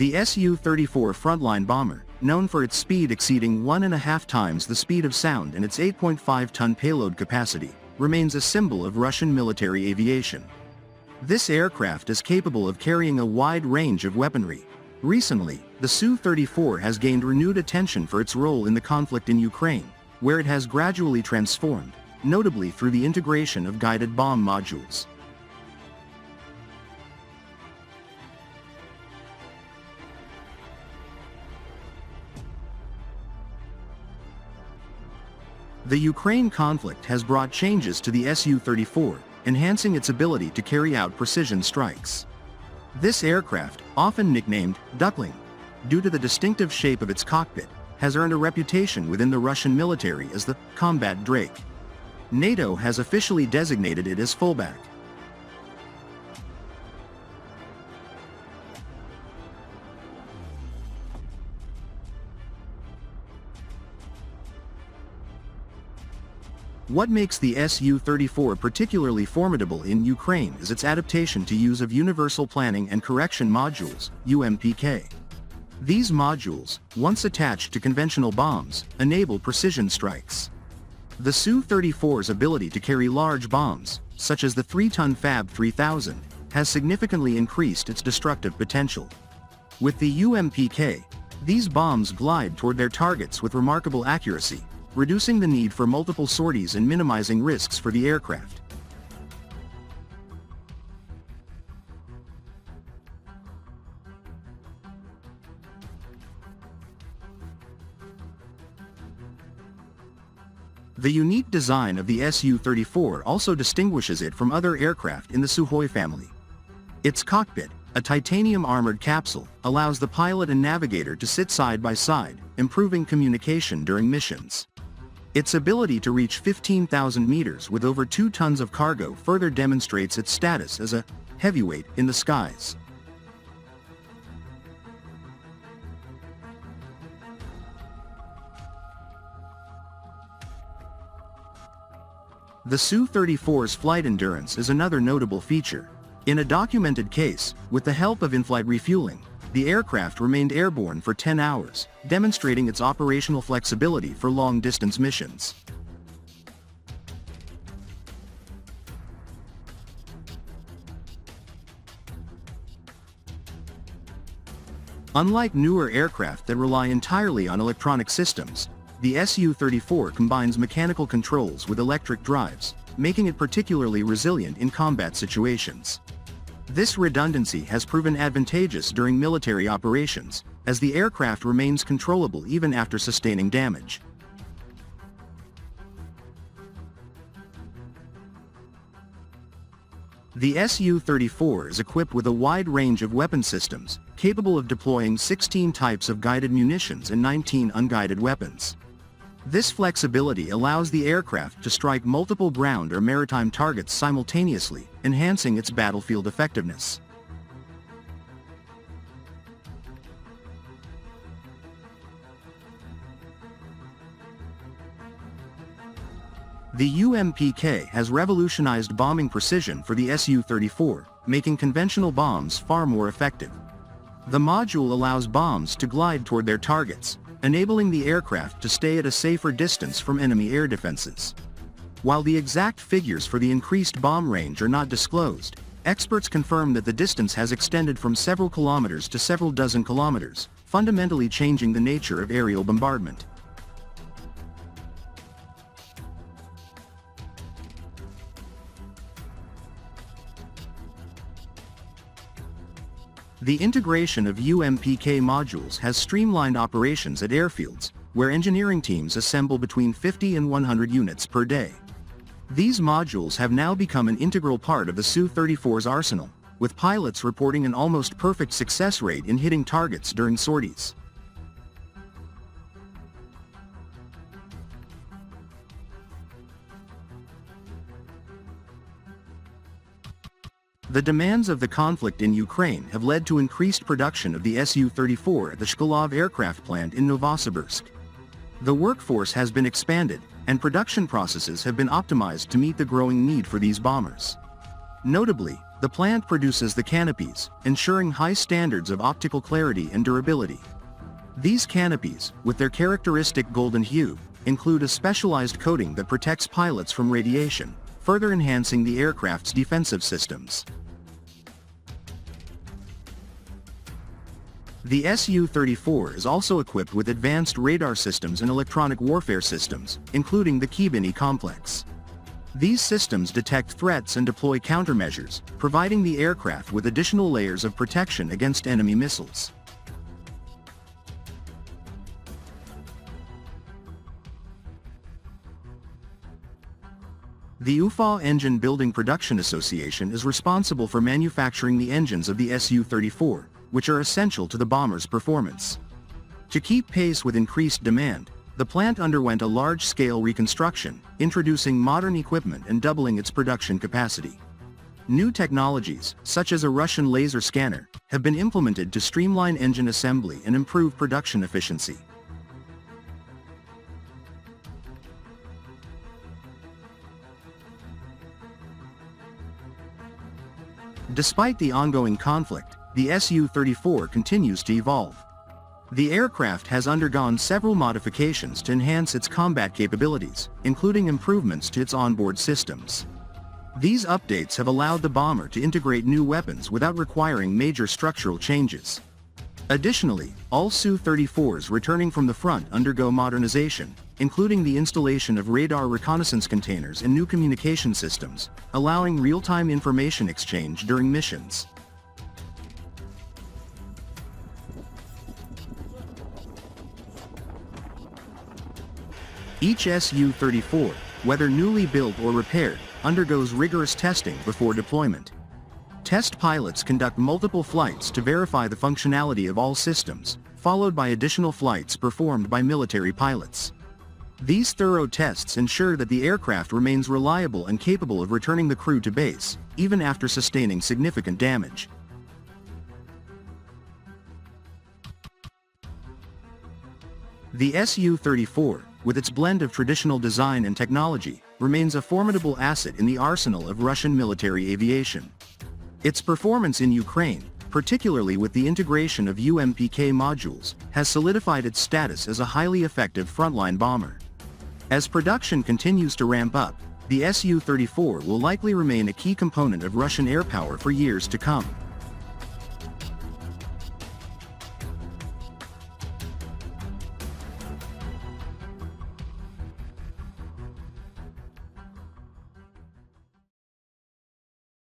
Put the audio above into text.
The Su-34 frontline bomber, known for its speed exceeding 1.5 times the speed of sound and its 8.5-ton payload capacity, remains a symbol of Russian military aviation. This aircraft is capable of carrying a wide range of weaponry. Recently, the Su-34 has gained renewed attention for its role in the conflict in Ukraine, where it has gradually transformed, notably through the integration of guided bomb modules. The Ukraine conflict has brought changes to the Su-34, enhancing its ability to carry out precision strikes. This aircraft, often nicknamed Duckling, due to the distinctive shape of its cockpit, has earned a reputation within the Russian military as the combat Drake. NATO has officially designated it as fullback. What makes the Su-34 particularly formidable in Ukraine is its adaptation to use of Universal Planning and Correction Modules, UMPK. These modules, once attached to conventional bombs, enable precision strikes. The Su-34's ability to carry large bombs, such as the 3-ton Fab 3000, has significantly increased its destructive potential. With the UMPK, these bombs glide toward their targets with remarkable accuracy, reducing the need for multiple sorties and minimizing risks for the aircraft. The unique design of the Su-34 also distinguishes it from other aircraft in the Sukhoi family. Its cockpit, a titanium-armored capsule, allows the pilot and navigator to sit side by side, improving communication during missions. Its ability to reach 15,000 meters with over 2 tons of cargo further demonstrates its status as a heavyweight in the skies. The Su-34's flight endurance is another notable feature. In a documented case, with the help of in-flight refueling, the aircraft remained airborne for 10 hours, demonstrating its operational flexibility for long-distance missions. Unlike newer aircraft that rely entirely on electronic systems, the Su-34 combines mechanical controls with electric drives, making it particularly resilient in combat situations. This redundancy has proven advantageous during military operations, as the aircraft remains controllable even after sustaining damage. The Su-34 is equipped with a wide range of weapon systems, capable of deploying 16 types of guided munitions and 19 unguided weapons. This flexibility allows the aircraft to strike multiple ground or maritime targets simultaneously, enhancing its battlefield effectiveness. The UMPK has revolutionized bombing precision for the Su-34, making conventional bombs far more effective. The module allows bombs to glide toward their targets, enabling the aircraft to stay at a safer distance from enemy air defenses. While the exact figures for the increased bomb range are not disclosed, experts confirm that the distance has extended from several kilometers to several dozen kilometers, fundamentally changing the nature of aerial bombardment. The integration of UMPK modules has streamlined operations at airfields, where engineering teams assemble between 50 and 100 units per day. These modules have now become an integral part of the Su-34's arsenal, with pilots reporting an almost perfect success rate in hitting targets during sorties. The demands of the conflict in Ukraine have led to increased production of the Su-34 at the Shkolov aircraft plant in Novosibirsk. The workforce has been expanded, and production processes have been optimized to meet the growing need for these bombers. Notably, The plant produces the canopies, ensuring high standards of optical clarity and durability. These canopies, with their characteristic golden hue, include a specialized coating that protects pilots from radiation, further enhancing the aircraft's defensive systems. The Su-34 is also equipped with advanced radar systems and electronic warfare systems, including the Kibini complex. These systems detect threats and deploy countermeasures, providing the aircraft with additional layers of protection against enemy missiles. The UFA Engine Building Production Association is responsible for manufacturing the engines of the Su-34, which are essential to the bomber's performance. To keep pace with increased demand, the plant underwent a large-scale reconstruction, introducing modern equipment and doubling its production capacity. New technologies, such as a Russian laser scanner, have been implemented to streamline engine assembly and improve production efficiency. Despite the ongoing conflict, the Su-34 continues to evolve. The aircraft has undergone several modifications to enhance its combat capabilities, including improvements to its onboard systems. These updates have allowed the bomber to integrate new weapons without requiring major structural changes. Additionally, all Su-34s returning from the front undergo modernization, including the installation of radar reconnaissance containers and new communication systems, allowing real-time information exchange during missions. Each Su-34, whether newly built or repaired, undergoes rigorous testing before deployment. Test pilots conduct multiple flights to verify the functionality of all systems, followed by additional flights performed by military pilots. These thorough tests ensure that the aircraft remains reliable and capable of returning the crew to base, even after sustaining significant damage. The Su-34, with its blend of traditional design and technology, remains a formidable asset in the arsenal of Russian military aviation. Its performance in Ukraine, particularly with the integration of UMPK modules, has solidified its status as a highly effective frontline bomber. As production continues to ramp up, the Su-34 will likely remain a key component of Russian air power for years to come.